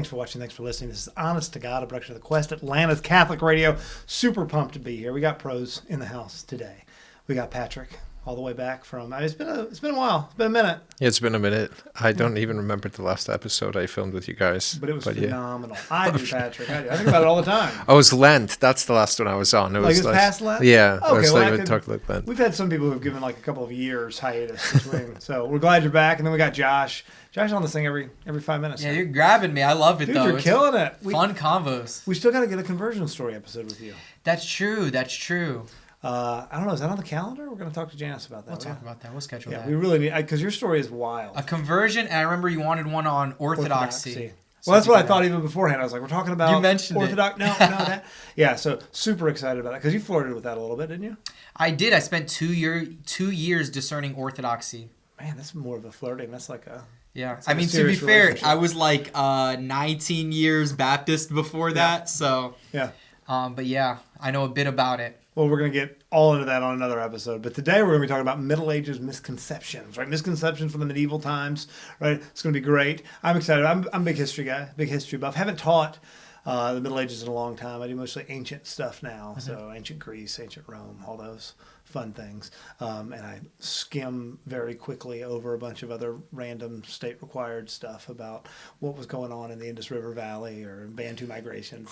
Thanks for watching. Thanks for listening. This is Honest to God, a production of The Quest, Atlanta's Catholic Radio. Super pumped to be here. We got pros in the house today. We got Patrick all the way back from. It's been a while. It's been a minute. Yeah, it's been a minute. I don't even remember the last episode I filmed with you guys. But it was phenomenal. Yeah. I do, Patrick. I do. I think about it all the time. Oh, it was Lent. That's the last one I was on. It was past Lent? Yeah. Okay, we talked like Lent. We've had some people who've given like a couple of years hiatus between. So we're glad you're back. And then we got Josh. Josh on this thing every 5 minutes. Yeah, you're grabbing me. I love it, Dude, though. You're killing it. Fun convos. We still got to get a conversion story episode with you. That's true. I don't know. Is that on the calendar? We're going to talk to Janice about that. We'll talk about that. We'll schedule that. Yeah, we really need, because your story is wild. A conversion, and I remember you wanted one on Orthodoxy. Well, that's what I thought even beforehand. I was like, we're talking about you mentioned Orthodox. No, that. Yeah, so super excited about that because you flirted with that a little bit, didn't you? I did. I spent 2 years discerning Orthodoxy. Man, that's more of a flirting. That's like a... Yeah, I mean, to be fair, I was like 19 years Baptist before that, so... Yeah. But yeah, I know a bit about it. Well, we're going to get all into that on another episode. But today we're going to be talking about Middle Ages misconceptions, right? Misconceptions from the medieval times, right? It's going to be great. I'm excited. I'm a big history guy, big history buff. Haven't taught the Middle Ages in a long time. I do mostly ancient stuff now. So ancient Greece, ancient Rome, all those fun things. And I skim very quickly over a bunch of other random state-required stuff about what was going on in the Indus River Valley or Bantu migrations.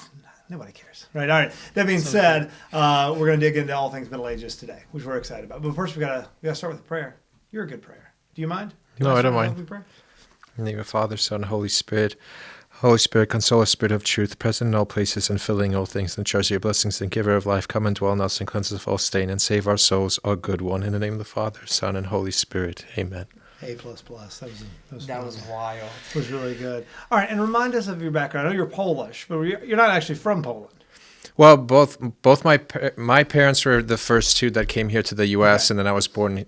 Nobody cares. Right, all right. That being said, we're going to dig into all things Middle Ages today, which we're excited about. But first, we got to start with a prayer. You're a good prayer. Do you mind? No, I don't mind. In the name of Father, Son, Holy Spirit. Holy Spirit, console us, Spirit of truth, present in all places and filling all things, and charge your blessings, and giver of life, come and dwell in us and cleanse us of all stain, and save our souls, our good one. In the name of the Father, Son, and Holy Spirit. Amen. A++. That was wild. It was really good. All right, and remind us of your background. I know you're Polish, but you're not actually from Poland. Well, both my parents were the first two that came here to the U.S., and then I was born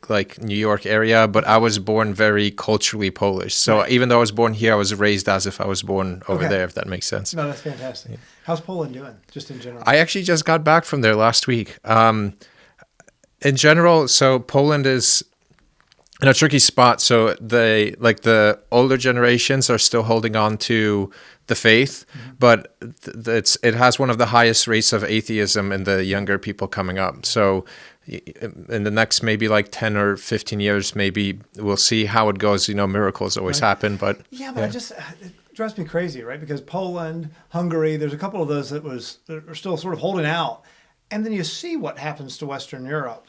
like New York area, but I was born very culturally Polish. So even though I was born here, I was raised as if I was born over there, if that makes sense. No, that's fantastic. Yeah. How's Poland doing, just in general? I actually just got back from there last week. In general, so Poland is in a tricky spot. So the older generations are still holding on to the faith, but it has one of the highest rates of atheism in the younger people coming up. So in the next maybe like 10 or 15 years, maybe we'll see how it goes. You know, miracles always happen, but... Yeah, but it drives me crazy, right? Because Poland, Hungary, there's a couple of those that are still sort of holding out. And then you see what happens to Western Europe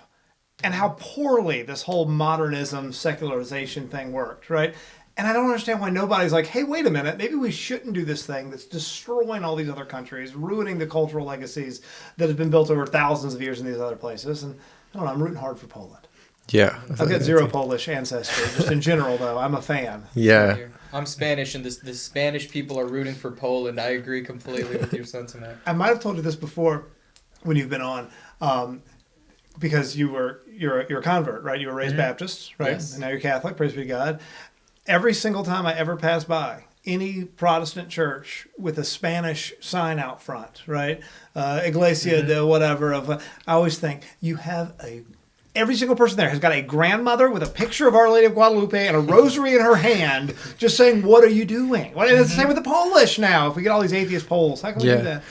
and how poorly this whole modernism, secularization thing worked, right? And I don't understand why nobody's like, hey, wait a minute, maybe we shouldn't do this thing that's destroying all these other countries, ruining the cultural legacies that have been built over thousands of years in these other places. And I don't know, I'm rooting hard for Poland. Yeah. I've got zero Polish ancestry. Just in general, though, I'm a fan. Yeah. I'm Spanish, and the Spanish people are rooting for Poland. I agree completely with your sentiment. I might have told you this before when you've been on, because you're a convert, right? You were raised Baptist, right? Yes. And now you're Catholic, praise be to God. Every single time I ever pass by any Protestant church with a Spanish sign out front, right? Iglesia de whatever. I always think you have every single person there has got a grandmother with a picture of Our Lady of Guadalupe and a rosary in her hand just saying, what are you doing? And it's the same with the Polish now. If we get all these atheist Poles, how can we do that?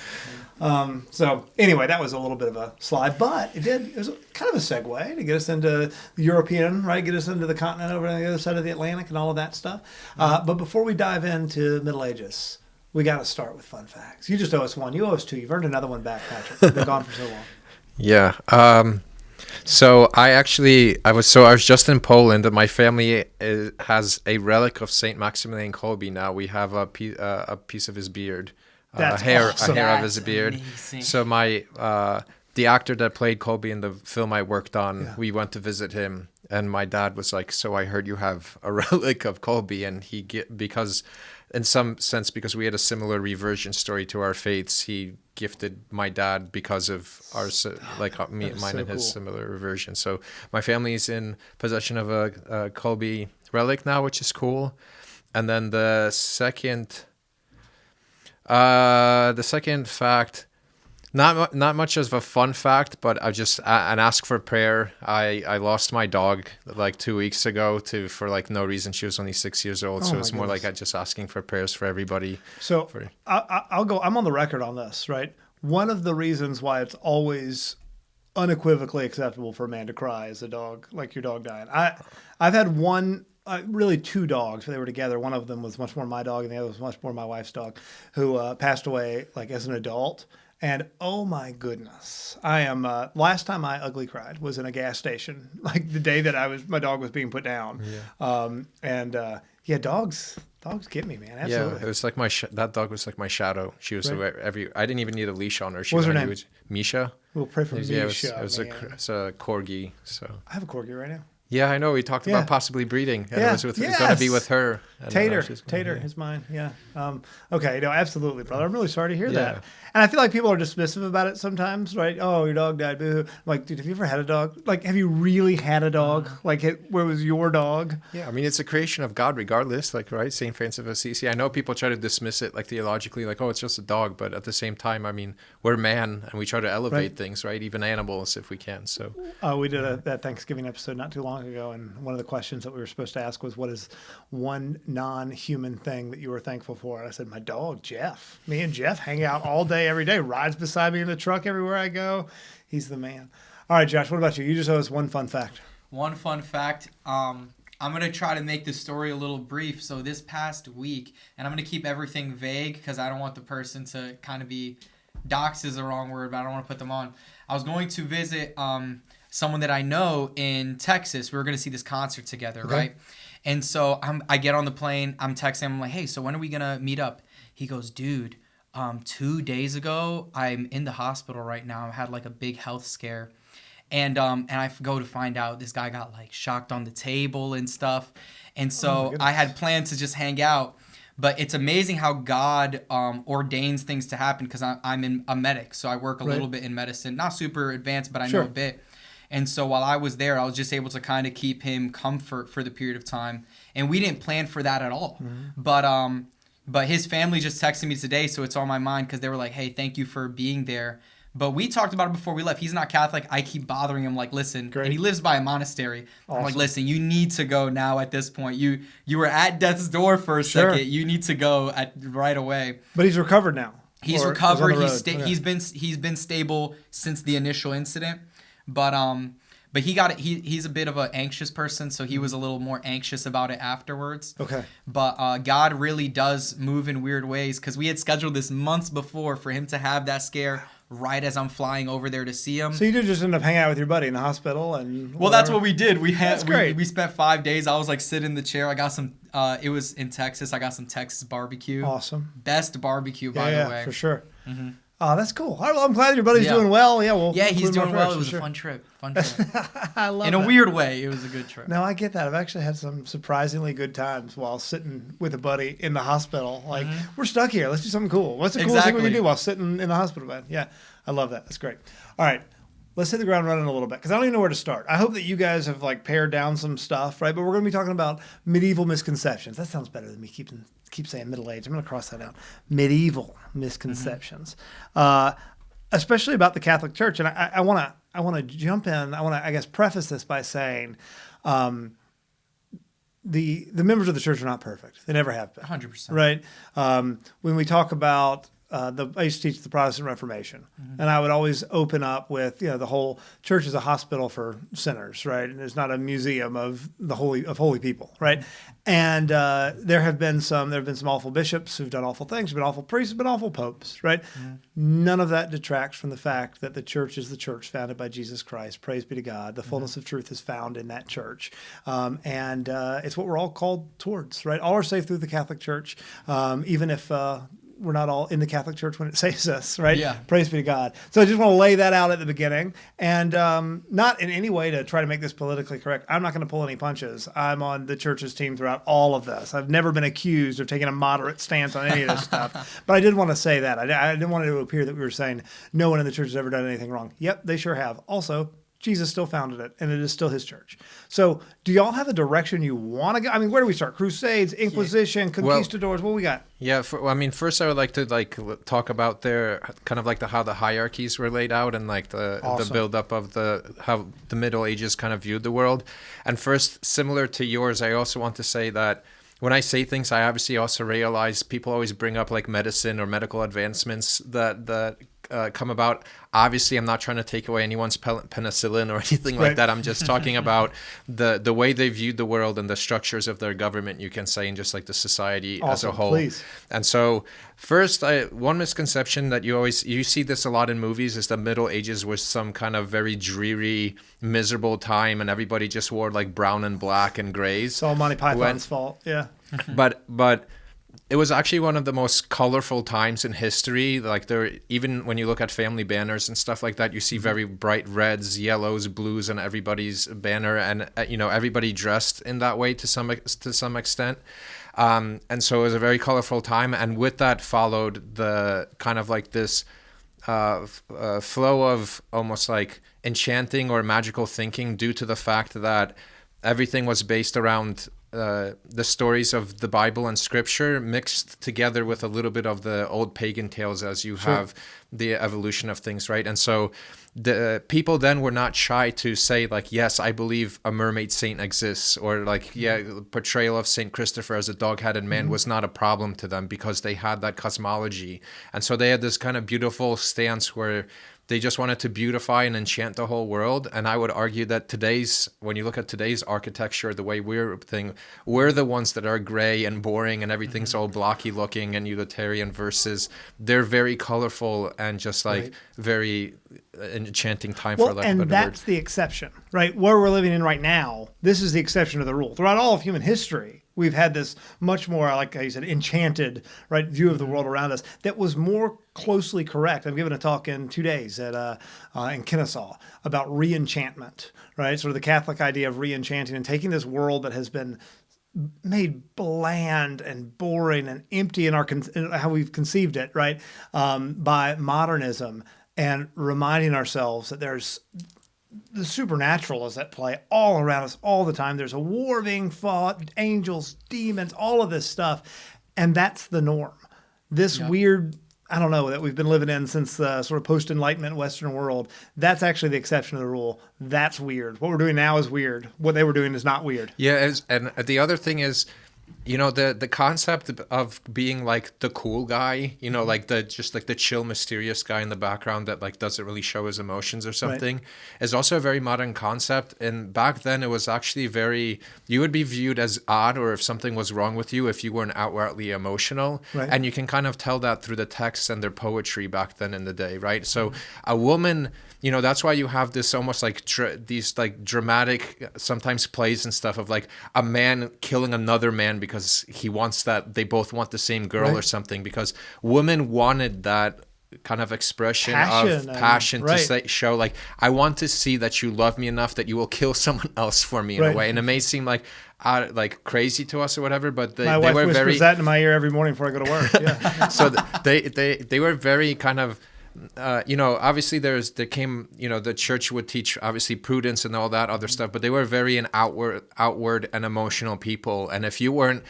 So anyway, that was a little bit of a slide, but it was kind of a segue to get us into the European, right? Get us into the continent over on the other side of the Atlantic and all of that stuff. But before we dive into Middle Ages, we got to start with fun facts. You just owe us one. You owe us two. You've earned another one back, Patrick. We've been gone for so long. Yeah. So I was just in Poland, and my family has a relic of Saint Maximilian Kolbe. Now we have a piece of his beard. A hair of his beard. Amazing. So the actor that played Kolbe in the film I worked on, we went to visit him, and my dad was like, "So I heard you have a relic of Kolbe," and because in some sense, because we had a similar reversion story to our faiths, he gifted my dad because of our mine and his similar reversion. So my family is in possession of a Kolbe relic now, which is cool. And then the second fact, Not much of a fun fact, but I just and ask for prayer. I lost my dog like 2 weeks ago for like no reason. She was only 6 years old, so my it's more like goodness. I just asking for prayers for everybody. So I'll go. I'm on the record on this, right? One of the reasons why it's always unequivocally acceptable for a man to cry is a dog, like your dog dying. I've had one, really two dogs. They were together. One of them was much more my dog, and the other was much more my wife's dog, who passed away like as an adult. And oh my goodness, I am. Last time I ugly cried was in a gas station, like the day that my dog was being put down. Yeah. Dogs get me, man. Absolutely. Yeah, it was like that dog was like my shadow. She was Right. I didn't even need a leash on her. What was her name? Misha. We'll pray for Misha. Yeah, it was man. it's a corgi. So I have a corgi right now. yeah, I know. We talked Yeah. about possibly breeding, and Yeah. it's going to be Yes. with her. And Tater yeah. is mine. Yeah. Okay. No, absolutely, brother. I'm really sorry to hear Yeah. that. And I feel like people are dismissive about it sometimes, right? Oh, your dog died. Boo. I'm like, dude, have you ever had a dog? Like, have you really had a dog? Like, where was your dog? Yeah, I mean, it's a creation of God regardless, like, right? St. Francis of Assisi. I know people try to dismiss it, like, theologically, like, oh, it's just a dog. But at the same time, I mean, we're man, and we try to elevate Right. things, right? Even animals, if we can, so. We did that Thanksgiving episode not too long ago, and one of the questions that we were supposed to ask was, what is one non-human thing that you were thankful for? And I said, my dog, Jeff. Me and Jeff hang out all day, every day, rides beside me in the truck everywhere I go. He's the man. All right, Josh, what about you? You just owe us one fun fact. One fun fact. I'm going to try to make this story a little brief. So this past week, and I'm going to keep everything vague because I don't want the person to kind of be, dox is the wrong word, but I don't want to put them on. I was going to visit someone that I know in Texas. We were going to see this concert together, Okay. right? And so I get on the plane. I'm texting him. I'm like, hey, so when are we going to meet up? He goes, dude, 2 days ago, I'm in the hospital right now. I had like a big health scare. And I go to find out this guy got like shocked on the table and stuff. And so I had planned to just hang out. But it's amazing how God ordains things to happen because I'm a medic. So I work a little bit in medicine. Not super advanced, but I know a bit. And so while I was there, I was just able to kind of keep him comfort for the period of time. And we didn't plan for that at all. Mm-hmm. But his family just texted me today, so it's on my mind because they were like, hey, thank you for being there. But we talked about it before we left. He's not Catholic. I keep bothering him, like, listen. Great. And he lives by a monastery. Awesome. I'm like, listen, you need to go now at this point. You were at death's door for a second. You need to go right away. But he's recovered now. He's Or recovered. is on the He's road. he's been stable since the initial incident. But he's a bit of an anxious person, so he was a little more anxious about it afterwards. Okay. But God really does move in weird ways because we had scheduled this months before for him to have that scare right as I'm flying over there to see him. So you did just end up hanging out with your buddy in the hospital and Well, that's what we did. That's great. We spent 5 days. I was like sitting in the chair. I got some. It was in Texas. I got some Texas barbecue. Awesome. Best barbecue, by the way. For sure. Mm-hmm. Oh, that's cool. All right, well, I'm glad your buddy's doing well. Yeah, well. Yeah, he's doing well. It for was sure. a fun trip. I love In it. a weird way, it was a good trip. No, I get that. I've actually had some surprisingly good times while sitting with a buddy in the hospital. Like, we're stuck here. Let's do something cool. What's the coolest thing we can do while sitting in the hospital bed? Yeah, I love that. That's great. All right. Let's hit the ground running a little bit because I don't even know where to start. I hope that you guys have like pared down some stuff, right? But we're going to be talking about medieval misconceptions. That sounds better than me keep saying middle age. I'm going to cross that out. Medieval misconceptions, especially about the Catholic Church. And I want to jump in. I want to, I guess, preface this by saying the members of the church are not perfect. They never have been. 100%. Right? When we talk about I used to teach the Protestant Reformation, and I would always open up with, the whole church is a hospital for sinners, right? And it's not a museum of holy people, right? And there have been some awful bishops who've done awful things, been awful priests, been awful popes, right? None of that detracts from the fact that the church is the church founded by Jesus Christ. Praise be to God. The fullness of truth is found in that church, and it's what we're all called towards, right? All are saved through the Catholic Church, even if we're not all in the Catholic Church when it saves us, right? Yeah. Praise be to God. So I just want to lay that out at the beginning, and not in any way to try to make this politically correct. I'm not going to pull any punches. I'm on the church's team throughout all of this. I've never been accused of taking a moderate stance on any of this stuff, but I did want to say that. I didn't want it to appear that we were saying no one in the church has ever done anything wrong. Yep, they sure have. Also, Jesus still founded it, and it is still his church. So do y'all have a direction you want to go? I mean, where do we start? Crusades, Inquisition, conquistadors, what we got? Yeah, first I would like to talk about their kind of like how the hierarchies were laid out and like the build up of how the Middle Ages kind of viewed the world. And first, similar to yours, I also want to say that when I say things, I obviously also realize people always bring up like medicine or medical advancements that come about. Obviously, I'm not trying to take away anyone's penicillin or anything like that. I'm just talking about the way they viewed the world and the structures of their government, you can say, and just like the society as a whole. Please. And so first, one misconception that you see this a lot in movies is the Middle Ages was some kind of very dreary, miserable time and everybody just wore like brown and black and grays. It's all Monty Python's fault. Yeah. But it was actually one of the most colorful times in history. Like even when you look at family banners and stuff like that, you see very bright reds, yellows, blues on everybody's banner, and everybody dressed in that way to some extent. And so it was a very colorful time, and with that followed the kind of like this flow of almost like enchanting or magical thinking due to the fact that everything was based around the stories of the Bible and Scripture mixed together with a little bit of the old pagan tales as you have the evolution of things, right? And so the people then were not shy to say like, yes, I believe a mermaid saint exists, or like, portrayal of Saint Christopher as a dog-headed man was not a problem to them because they had that cosmology. And so they had this kind of beautiful stance where they just wanted to beautify and enchant the whole world. And I would argue that when you look at today's architecture, the way we're the ones that are gray and boring and everything's all blocky looking and utilitarian, versus they're very colorful and just like very enchanting time, for lack of a better word. And that's the exception, right? Where we're living in right now, this is the exception to the rule. Throughout all of human history, we've had this much more, like you said, enchanted, right, view of the world around us that was more closely correct. I'm giving a talk in 2 days in Kennesaw about re-enchantment, right? Sort of the Catholic idea of re-enchanting and taking this world that has been made bland and boring and empty in how we've conceived it, right, by modernism, and reminding ourselves that there's the supernatural is at play all around us all the time. There's a war being fought, angels, demons, all of this stuff. And that's the norm. This weird, I don't know, that we've been living in since the sort of post-Enlightenment Western world, that's actually the exception to the rule. That's weird. What we're doing now is weird. What they were doing is not weird. Yeah, and the other thing is, the concept of being like the cool guy, like the chill, mysterious guy in the background that like doesn't really show his emotions or something, is also a very modern concept. And back then it was actually you would be viewed as odd, or if something was wrong with you, if you weren't outwardly emotional. Right. And you can kind of tell that through the texts and their poetry back then in the day, right? So a woman, that's why you have this almost like these like dramatic sometimes plays and stuff of like a man killing another man because he wants they both want the same girl or something, because women wanted that kind of expression of passion to show like, I want to see that you love me enough that you will kill someone else for me in a way. And it may seem like crazy to us or whatever, but my wife were whispers that in my ear every morning before I go to work. Yeah. So they were very kind of, obviously there came, the church would teach obviously prudence and all that other stuff, but they were very an outward and emotional people. And if you weren't,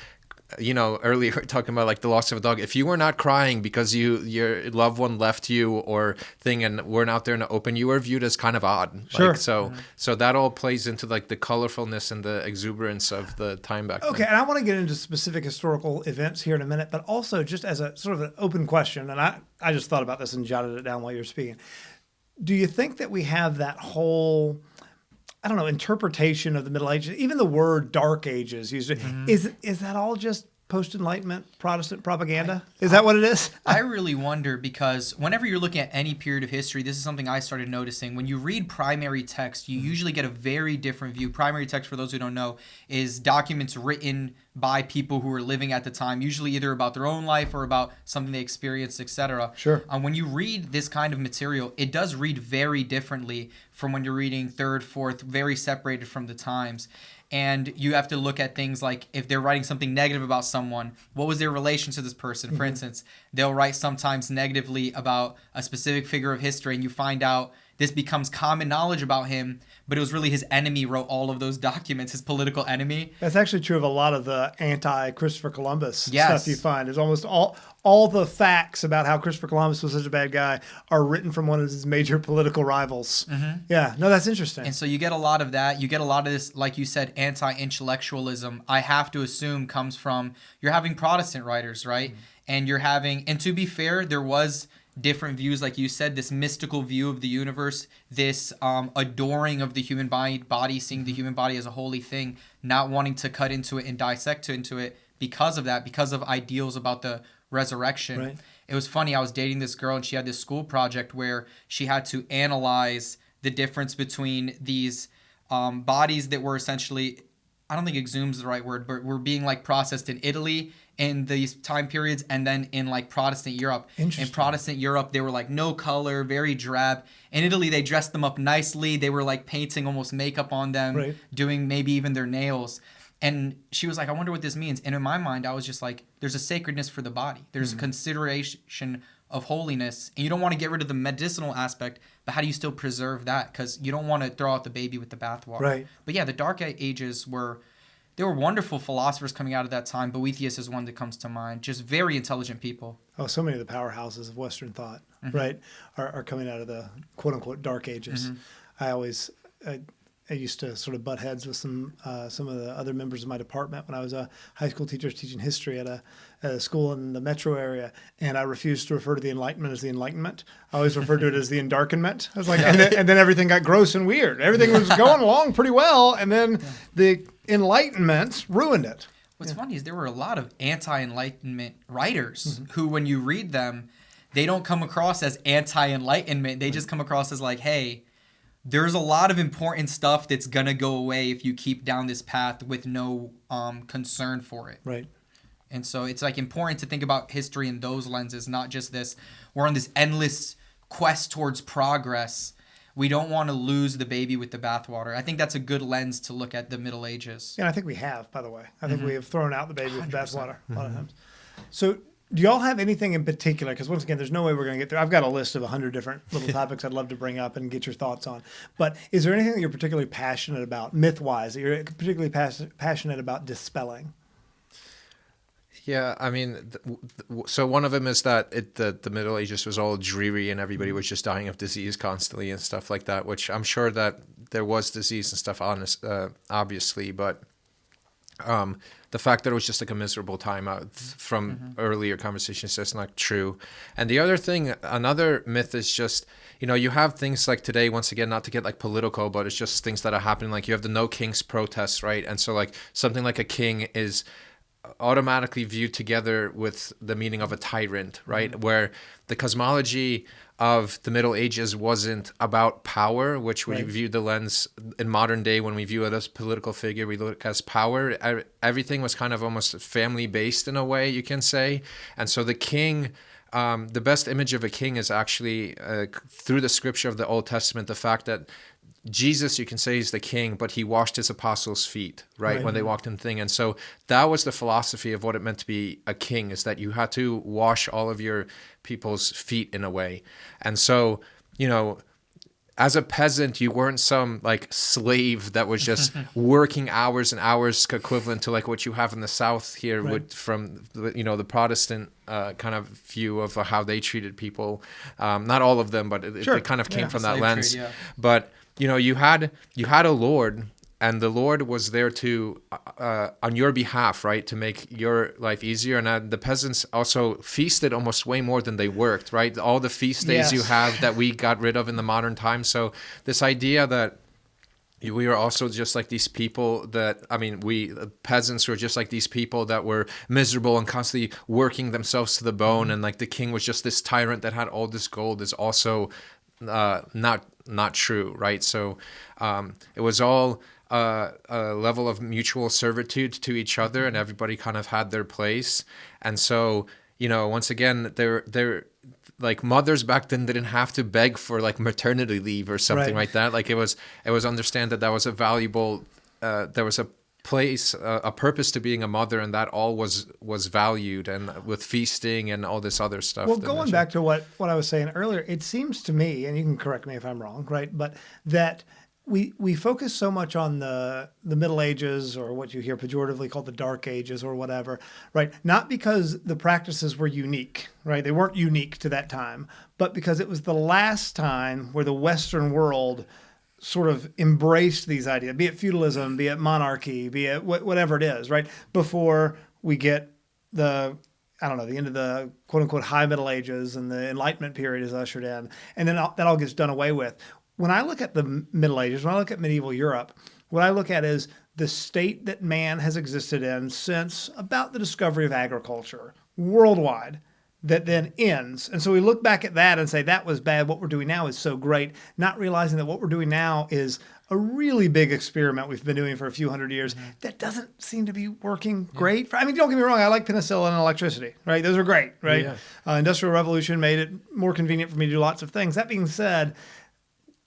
earlier talking about like the loss of a dog, if you were not crying because your loved one left you or thing and weren't out there in the open, you were viewed as kind of odd. Sure. So that all plays into like the colorfulness and the exuberance of the time back then. Okay, and I want to get into specific historical events here in a minute, but also just as a sort of an open question, and I just thought about this and jotted it down while you were speaking. Do you think that we have that whole, I don't know, interpretation of the Middle Ages, even the word Dark Ages, is that all just post-Enlightenment Protestant propaganda? Is that what it is? I really wonder, because whenever you're looking at any period of history, this is something I started noticing. When you read primary text, you usually get a very different view. Primary text, for those who don't know, is documents written by people who were living at the time, usually either about their own life or about something they experienced, etc. Sure. When you read this kind of material, it does read very differently from when you're reading third, fourth, very separated from the times. And you have to look at things like, if they're writing something negative about someone, what was their relation to this person? For instance, they'll write sometimes negatively about a specific figure of history, and you find out this becomes common knowledge about him, but it was really his enemy wrote all of those documents, his political enemy. That's actually true of a lot of the anti-Christopher Columbus Yes. stuff you find. Is almost all the facts about how Christopher Columbus was such a bad guy are written from one of his major political rivals. Yeah, no, that's interesting. And so you get a lot of that. You get a lot of this, like you said, anti-intellectualism. I have to assume comes from you're having Protestant writers, right? And you're having, and to be fair, there was different views, like you said, this mystical view of the universe, this adoring of the human body, seeing the human body as a holy thing, not wanting to cut into it and dissect into it because of that, because of ideals about the resurrection. Right. It was funny. I was dating this girl and she had this school project where she had to analyze the difference between these bodies that were essentially, I don't think exhumed is the right word, but were being like processed in Italy in these time periods, and then in like Protestant Europe. In Protestant Europe, they were like no color, very drab. In Italy, they dressed them up nicely. They were like painting almost makeup on them, Right. doing maybe even their nails. And she was like, I wonder what this means. And in my mind, I was just like, there's a sacredness for the body. There's a consideration of holiness. And you don't want to get rid of the medicinal aspect, but how do you still preserve that? Because you don't want to throw out the baby with the bathwater. Right. But yeah, the Dark Ages there were wonderful philosophers coming out of that time. Boethius is one that comes to mind. Just very intelligent people. Oh, so many of the powerhouses of Western thought, right, are coming out of the quote unquote Dark Ages. I used to sort of butt heads with some of the other members of my department when I was a high school teacher teaching history at a school in the metro area, and I refused to refer to the Enlightenment as the Enlightenment. I always referred to it as the Endarkenment. I was like, and then everything got gross and weird. Everything was going along pretty well, and then the Enlightenment ruined it. What's funny is there were a lot of anti-Enlightenment writers who, when you read them, they don't come across as anti-Enlightenment. They just come across as like, hey, there's a lot of important stuff that's going to go away if you keep down this path with no concern for it. Right. And so it's like important to think about history in those lenses, not just this, we're on this endless quest towards progress. We don't want to lose the baby with the bathwater. I think that's a good lens to look at the Middle Ages. And I think we have, by the way. I think we have thrown out the baby with the bathwater a lot of times. So do y'all have anything in particular? Because once again, there's no way we're going to get through. I've got a list of 100 different little topics I'd love to bring up and get your thoughts on. But is there anything that you're particularly passionate about, myth-wise, that you're particularly passionate about dispelling? Yeah, I mean, so one of them is that the Middle Ages was all dreary and everybody was just dying of disease constantly and stuff like that, which I'm sure that there was disease and stuff, obviously, but the fact that it was just like a miserable time out from earlier conversations, that's not true. And the other thing, another myth is just, you have things like today, once again, not to get like political, but it's just things that are happening. Like you have the No Kings protests, right? And so like something like a king is automatically viewed together with the meaning of a tyrant, right? Where the cosmology of the Middle Ages wasn't about power, which we view the lens in modern day when we view it as political figure, we look as power. Everything was kind of almost family based in a way, you can say. And so the king, the best image of a king is actually through the scripture of the Old Testament, the fact that Jesus, you can say, is the king, but he washed his apostles' feet, right, when they walked in the thing. And so that was the philosophy of what it meant to be a king, is that you had to wash all of your people's feet in a way. And so, as a peasant, you weren't some like slave that was just working hours and hours equivalent to like what you have in the South here from the Protestant kind of view of how they treated people. Not all of them, but it kind of came from that lens. Trade, But you had a Lord, and the Lord was there to on your behalf, right, to make your life easier. And the peasants also feasted almost way more than they worked, right? All the feast days you have that we got rid of in the modern time. So this idea that we are also just like these people we peasants were just like these people that were miserable and constantly working themselves to the bone, and like the king was just this tyrant that had all this gold is also not true, right? So it was all a level of mutual servitude to each other, and everybody kind of had their place. And so, once again, they're like mothers back then didn't have to beg for like maternity leave or something like that. Like it was understand that was a valuable, there was a place, a purpose to being a mother, and that all was valued, and with feasting and all this other stuff. Well, that going mentioned. back to what I was saying earlier, it seems to me, and you can correct me if I'm wrong, right? But that we focus so much on the Middle Ages, or what you hear pejoratively called the Dark Ages or whatever, right? Not because the practices were unique, right? They weren't unique to that time, but because it was the last time where the Western world sort of embraced these ideas, be it feudalism, be it monarchy, be it whatever it is, right? Before we get the end of the quote unquote high Middle Ages and the Enlightenment period is ushered in, and then that all gets done away with. When I look at the Middle Ages, when I look at medieval Europe, what I look at is the state that man has existed in since about the discovery of agriculture worldwide, that then ends. And so we look back at that and say, that was bad. What we're doing now is so great, not realizing that what we're doing now is a really big experiment we've been doing for a few hundred years that doesn't seem to be working great. I mean, don't get me wrong. I like penicillin and electricity, right? Those are great, right? Yeah. Industrial Revolution made it more convenient for me to do lots of things. That being said,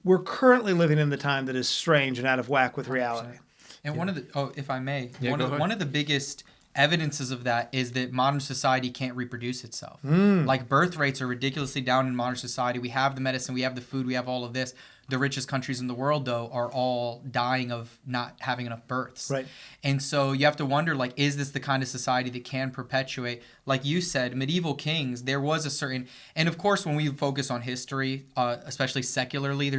we're currently living in the time that is strange and out of whack with reality. And one of the, if I may, Yeah, one of the biggest evidences of that is that modern society can't reproduce itself. Like birth rates are ridiculously down in modern society. We have the medicine, we have the food, we have all of this. The richest countries in the world, though, are all dying of not having enough births. Right. And so you have to wonder, like, is this the kind of society that can perpetuate? Like you said, medieval kings, there was a certain... And, of course, when we focus on history, especially secularly,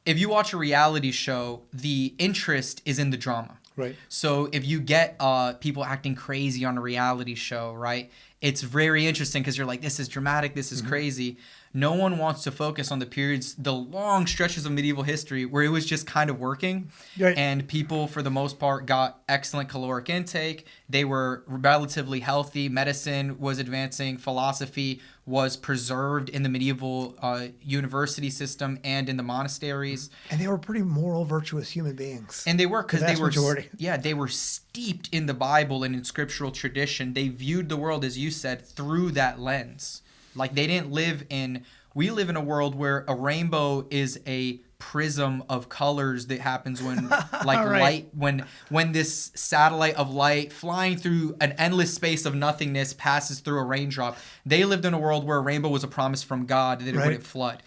if you watch a reality show, the interest is in the drama. Right. So if you get people acting crazy on a reality show, right, it's very interesting because you're like, this is dramatic, this is crazy. No one wants to focus on the periods, the long stretches of medieval history where it was just kind of working. Right. And people, for the most part, got excellent caloric intake. They were relatively healthy. Medicine was advancing. Philosophy was preserved in the medieval university system and in the monasteries. And they were pretty moral, virtuous human beings. And they were, because they were, majority. Yeah, they were steeped in the Bible and in scriptural tradition. They viewed the world, as you said, through that lens. Like, they didn't live in... We live in a world where a rainbow is a prism of colors that happens when, like, right. light... When this satellite of light flying through an endless space of nothingness passes through a raindrop. They lived in a world where a rainbow was a promise from God that it wouldn't flood.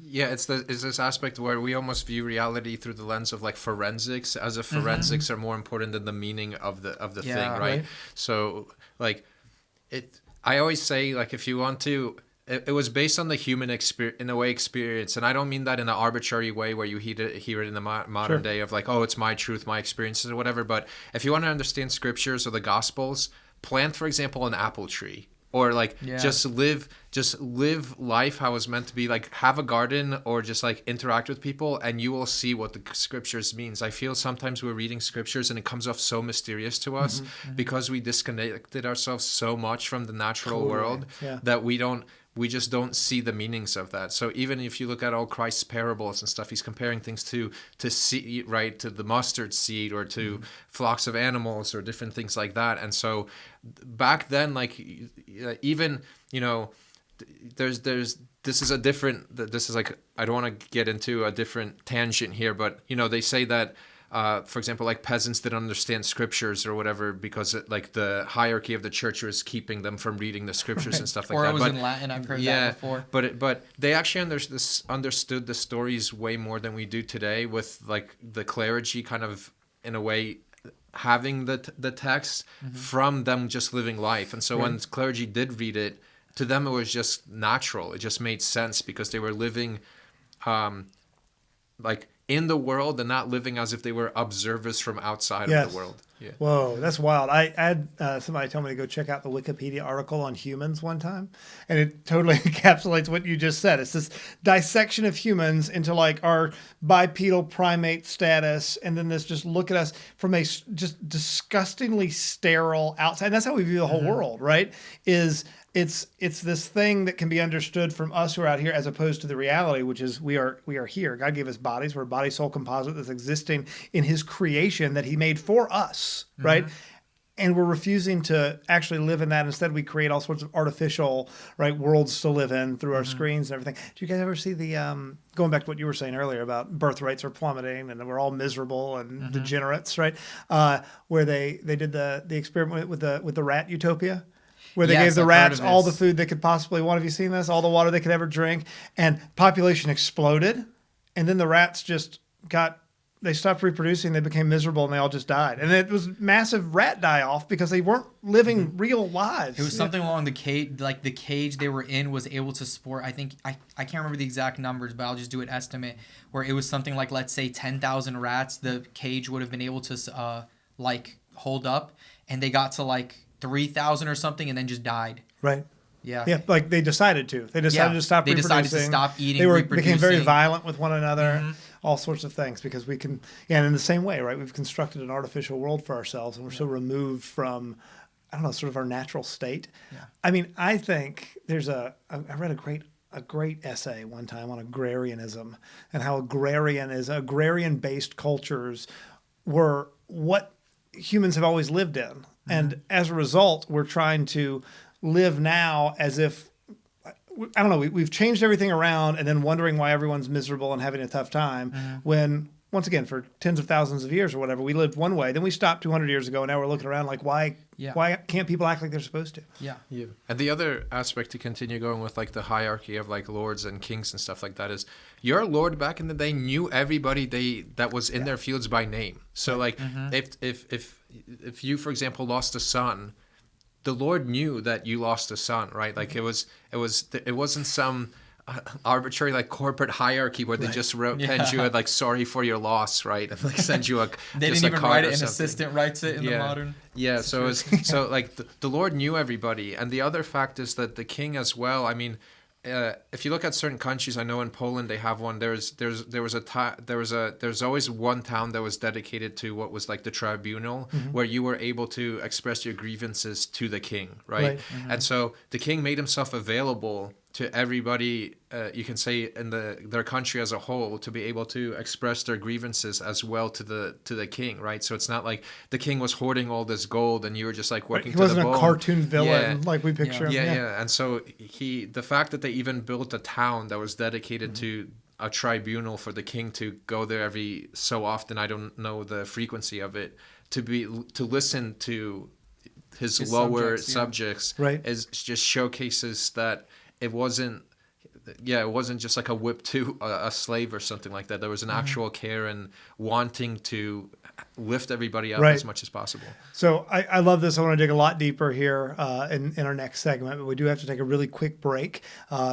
Yeah, it's this aspect where we almost view reality through the lens of like forensics, as if forensics are more important than the meaning of the thing, right? So like I always say, like, if you want to, it was based on the human experience, and I don't mean that in an arbitrary way where you hear it in the modern day of like, oh, it's my truth, my experiences or whatever. But if you want to understand scriptures or the Gospels, plant, for example, an apple tree. Or like just live life how it's meant to be, like have a garden or just like interact with people, and you will see what the scriptures means. I feel sometimes we're reading scriptures and it comes off so mysterious to us because we disconnected ourselves so much from the natural world that we just don't see the meanings of that. So even if you look at all Christ's parables and stuff, he's comparing things to seed, right, to the mustard seed or to flocks of animals or different things like that. And so back then, like even, you know, this is like, I don't want to get into a different tangent here, but, you know, they say that, for example, like peasants didn't understand scriptures or whatever because like the hierarchy of the church was keeping them from reading the scriptures and stuff like that. Or it was in Latin. I've heard that before. But they actually understood the stories way more than we do today, with like the clergy kind of in a way having the text from them just living life. And so when clergy did read it, to them it was just natural. It just made sense because they were living like in the world and not living as if they were observers from outside of the world. Yeah. Whoa, that's wild. I had somebody tell me to go check out the Wikipedia article on humans one time, and it totally encapsulates what you just said. It's this dissection of humans into like our bipedal primate status, and then this just look at us from a just disgustingly sterile outside. And that's how we view the whole world, right? It's this thing that can be understood from us who are out here, as opposed to the reality, which is we are here. God gave us bodies. We're a body soul composite that's existing in his creation that he made for us, right? and we're refusing to actually live in that. Instead, we create all sorts of artificial, right, worlds to live in through our screens and everything. Do you guys ever see the going back to what you were saying earlier about birth rates are plummeting and we're all miserable and degenerates, right? Where they did the experiment with the rat utopia, where they Yes, gave the I've heard rats of all the this. food they could possibly want. Have you seen this? All the water they could ever drink, and population exploded, and then the rats just they stopped reproducing, they became miserable, and they all just died. And it was massive rat die-off because they weren't living real lives. It was something along the cage, like the cage they were in was able to support, I think, I can't remember the exact numbers, but I'll just do an estimate, where it was something like, let's say 10,000 rats, the cage would have been able to hold up, and they got to like 3,000 or something and then just died. Right. Yeah. Yeah, like they decided to. They decided to stop They reproducing. decided to stop eating, They became very reproducing. violent with one another, all sorts of things, because we can, and in the same way, right, we've constructed an artificial world for ourselves, and we're so removed from, I don't know, sort of our natural state. Yeah. I mean, I think I read a great essay one time on agrarianism and how agrarian-based cultures were what humans have always lived in. And as a result, we're trying to live now as if, I don't know, we've changed everything around and then wondering why everyone's miserable and having a tough time when, once again, for tens of thousands of years or whatever, we lived one way. Then we stopped 200 years ago, and now we're looking around like, why can't people act like they're supposed to? Yeah. Yeah. And the other aspect to continue going with like the hierarchy of like lords and kings and stuff like that is your lord back in the day knew everybody that was in their fields by name. So like if you, for example, lost a son, the Lord knew that you lost a son, right? Like it wasn't some arbitrary like corporate hierarchy where they just penned you a like sorry for your loss, right? And like send you a They just didn't a even card write or it. An something. assistant writes it in the modern. Yeah, so like the Lord knew everybody, and the other fact is that the king as well. I mean, if you look at certain countries, I know in Poland they have one. There's always one town that was dedicated to what was like the tribunal, where you were able to express your grievances to the king, right? And so the king made himself available to everybody, you can say in their country as a whole, to be able to express their grievances as well to the king, right? So it's not like the king was hoarding all this gold and you were just like working to the bone. He wasn't a cartoon villain like we picture him. Yeah. And so the fact that they even built a town that was dedicated to a tribunal for the king to go there every so often, I don't know the frequency of it, to listen to his lower subjects right, is just showcases that it wasn't just like a whip to a slave or something like that. There was an actual care and wanting to lift everybody up as much as possible. So I love this. I want to dig a lot deeper here in our next segment, but we do have to take a really quick break.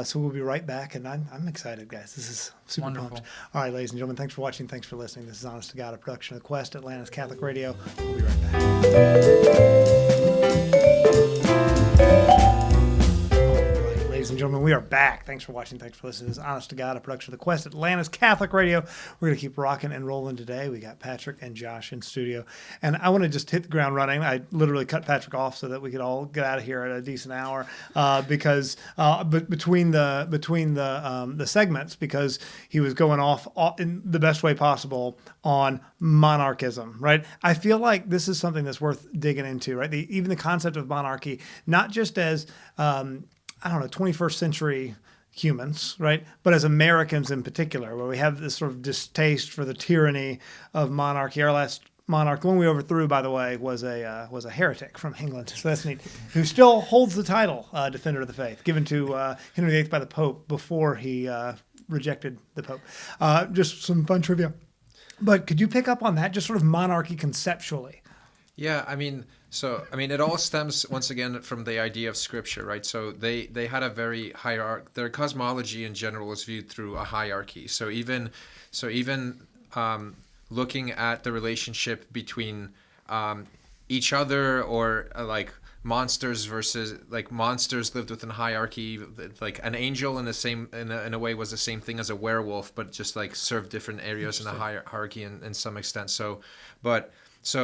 So we'll be right back, and I'm excited, guys. This is super wonderful. pumped. All right, ladies and gentlemen, thanks for watching. Thanks for listening. This is Honest to God, a production of Quest, Atlanta's Catholic Radio. We'll be right back. Ladies and gentlemen, we are back. Thanks for watching. Thanks for listening. This is Honest to God, a production of the Quest, Atlanta's Catholic Radio. We're going to keep rocking and rolling today. We got Patrick and Josh in studio. And I want to just hit the ground running. I literally cut Patrick off so that we could all get out of here at a decent hour because between the segments, because he was going off in the best way possible on monarchism, right? I feel like this is something that's worth digging into, right? Even the concept of monarchy, not just as 21st century humans, right? But as Americans in particular, where we have this sort of distaste for the tyranny of monarchy. Our last monarch, the one we overthrew, by the way, was a heretic from England. So that's neat. Who still holds the title, Defender of the Faith, given to Henry VIII by the Pope before he rejected the Pope. Just some fun trivia. But could you pick up on that, just sort of monarchy conceptually? Yeah, I mean, it all stems once again from the idea of Scripture, right? So they had a very their cosmology in general was viewed through a hierarchy. So even looking at the relationship between each other, or like monsters versus like monsters lived within hierarchy. Like an angel in a way was the same thing as a werewolf, but just like served different areas in the hierarchy in some extent. So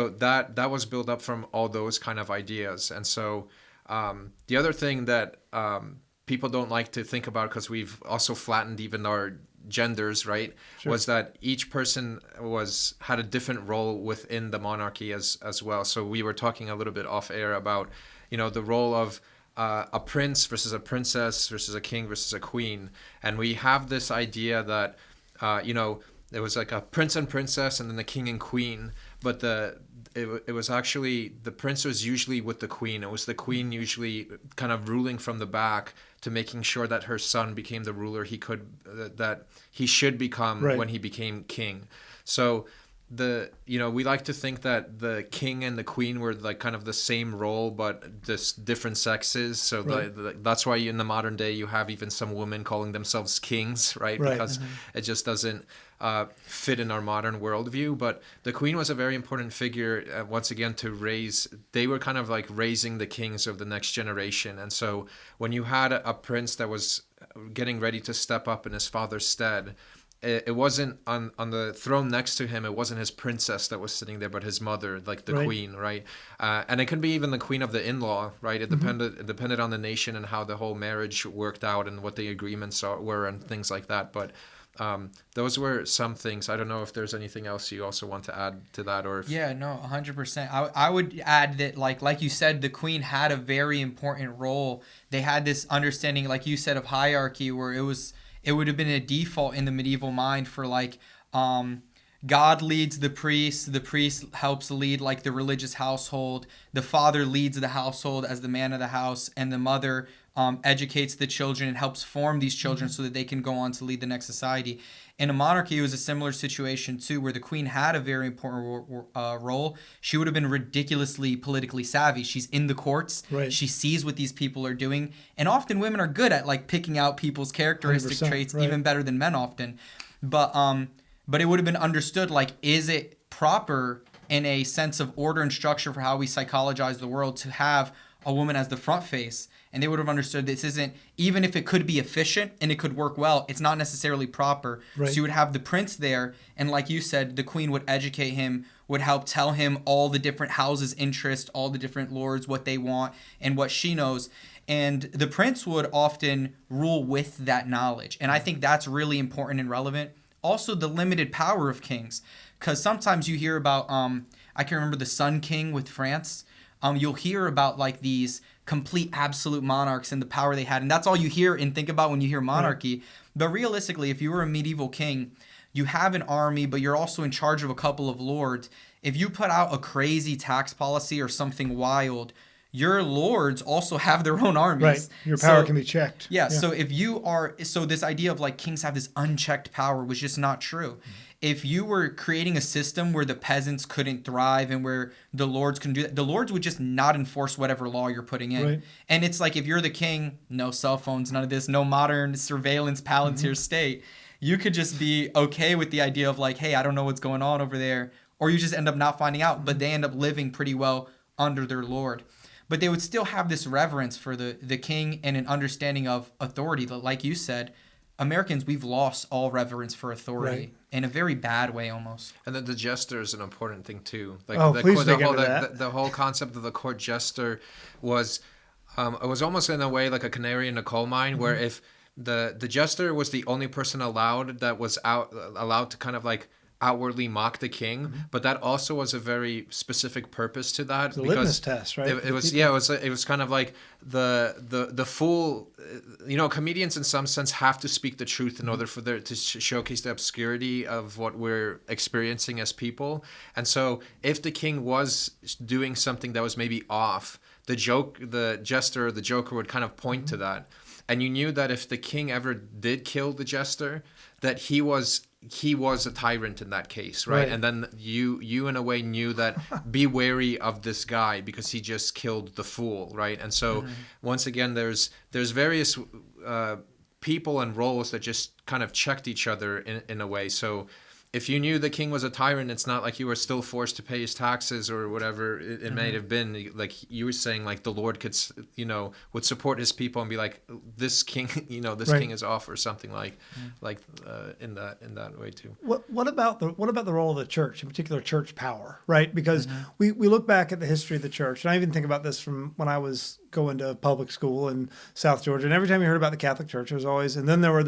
that was built up from all those kind of ideas. And so the other thing that people don't like to think about, because we've also flattened even our genders, right? Sure. Was that each person had a different role within the monarchy as well. So we were talking a little bit off air about, the role of a prince versus a princess versus a king versus a queen, and we have this idea that there was like a prince and princess and then the king and queen, but it was actually the prince was usually with the queen. It was the queen usually kind of ruling from the back to making sure that her son became the ruler that he should become Right. when he became king. So we like to think that the king and the queen were like kind of the same role, but just different sexes. So Right. that's why in the modern day you have even some women calling themselves kings, right? Right. Because it just doesn't fit in our modern worldview. But the queen was a very important figure, once again, they were kind of like raising the kings of the next generation. And so when you had a prince that was getting ready to step up in his father's stead, it wasn't on the throne next to him. It wasn't his princess that was sitting there, but his mother, like the Right. queen, right? And it can be even the queen of the in-law, right? It depended on the nation and how the whole marriage worked out and what the agreements were and things like that. But those were some things. I don't know if there's anything else you also want to add to that, or if... Yeah, no, 100%. I would add that, like you said, the queen had a very important role. They had this understanding, like you said, of hierarchy, where it would have been a default in the medieval mind for like God leads the priest helps lead like the religious household, the father leads the household as the man of the house, and the mother educates the children and helps form these children so that they can go on to lead the next society. In a monarchy, it was a similar situation too, where the queen had a very important role. She would have been ridiculously politically savvy. She's in the courts. Right. She sees what these people are doing. And often women are good at like picking out people's characteristic 100%, traits, right. even better than men often. But it would have been understood, like, is it proper in a sense of order and structure for how we psychologize the world to have a woman as the front face? And they would have understood this isn't, even if it could be efficient and it could work well, it's not necessarily proper. Right. So you would have the prince there, and like you said, the queen would educate him, would help tell him all the different houses' interest, all the different lords, what they want, and what she knows. And the prince would often rule with that knowledge. And I think that's really important and relevant. Also, the limited power of kings. Because sometimes you hear about, I can remember the Sun King with France. You'll hear about like these complete absolute monarchs and the power they had. And that's all you hear and think about when you hear monarchy. Right. But realistically, if you were a medieval king, you have an army, but you're also in charge of a couple of lords. If you put out a crazy tax policy or something wild, your lords also have their own armies. Right. Your power can be checked. Yeah. So if you are, so this idea of like kings have this unchecked power was just not true. If you were creating a system where the peasants couldn't thrive and where the lords couldn't do that, the lords would just not enforce whatever law you're putting in. Right. And it's like, if you're the king, no cell phones, none of this, no modern surveillance Palantir state. You could just be okay with the idea of like, hey, I don't know what's going on over there. Or you just end up not finding out, but they end up living pretty well under their lord. But they would still have this reverence for the king and an understanding of authority. Like you said, Americans, we've lost all reverence for authority. Right. In a very bad way almost. And then the jester is an important thing too. Like the whole concept of the court jester was, it was almost in a way like a canary in a coal mine, where if the jester was the only person allowed to kind of like outwardly mock the king, but that also was a very specific purpose to that. It's a litmus test, right? It was kind of like the fool. Comedians in some sense have to speak the truth in order for to showcase the obscurity of what we're experiencing as people. And so, if the king was doing something that was maybe off, the jester, or the joker would kind of point to that, and you knew that if the king ever did kill the jester, that he was a tyrant in that case, right? And then you in a way knew that be wary of this guy because he just killed the fool, right? And so once again, there's various people and roles that just kind of checked each other in a way. So if you knew the king was a tyrant, it's not like you were still forced to pay his taxes or whatever it may have been. Like you were saying, like the Lord could, would support his people and be like, this king, king is off or something like in that way too. What about the role of the church, in particular church power, right? Because we look back at the history of the church, and I even think about this from when I was going to public school in South Georgia, and every time you heard about the Catholic Church, it was always, and then there were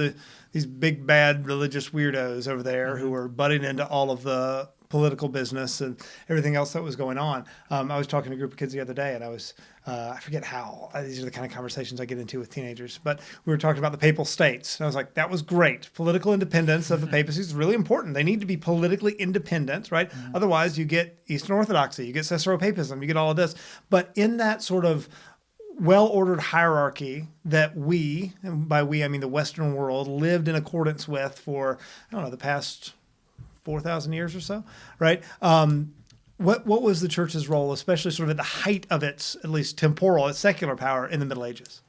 these big bad religious weirdos over there who were butting into all of the political business and everything else that was going on. I was talking to a group of kids the other day, and I was, I forget how, these are the kind of conversations I get into with teenagers, but we were talking about the papal states. And I was like, that was great. Political independence of the papacy is really important. They need to be politically independent, right? Otherwise, you get Eastern Orthodoxy, you get Caesaropapism, you get all of this. But in that sort of well-ordered hierarchy that we, and by we I mean the Western world, lived in accordance with for, I don't know, the past 4,000 years or so, right? What was the church's role, especially sort of at the height of its, at least temporal, its secular power in the Middle Ages?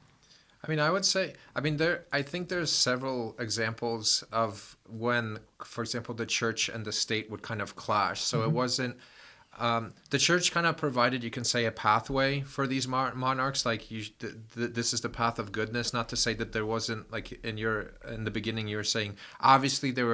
I mean, I think there's several examples of when, for example, the church and the state would kind of clash. So it wasn't, the church kind of provided, you can say, a pathway for these monarchs. Like this is the path of goodness. Not to say that there wasn't, like in the beginning you were saying, obviously there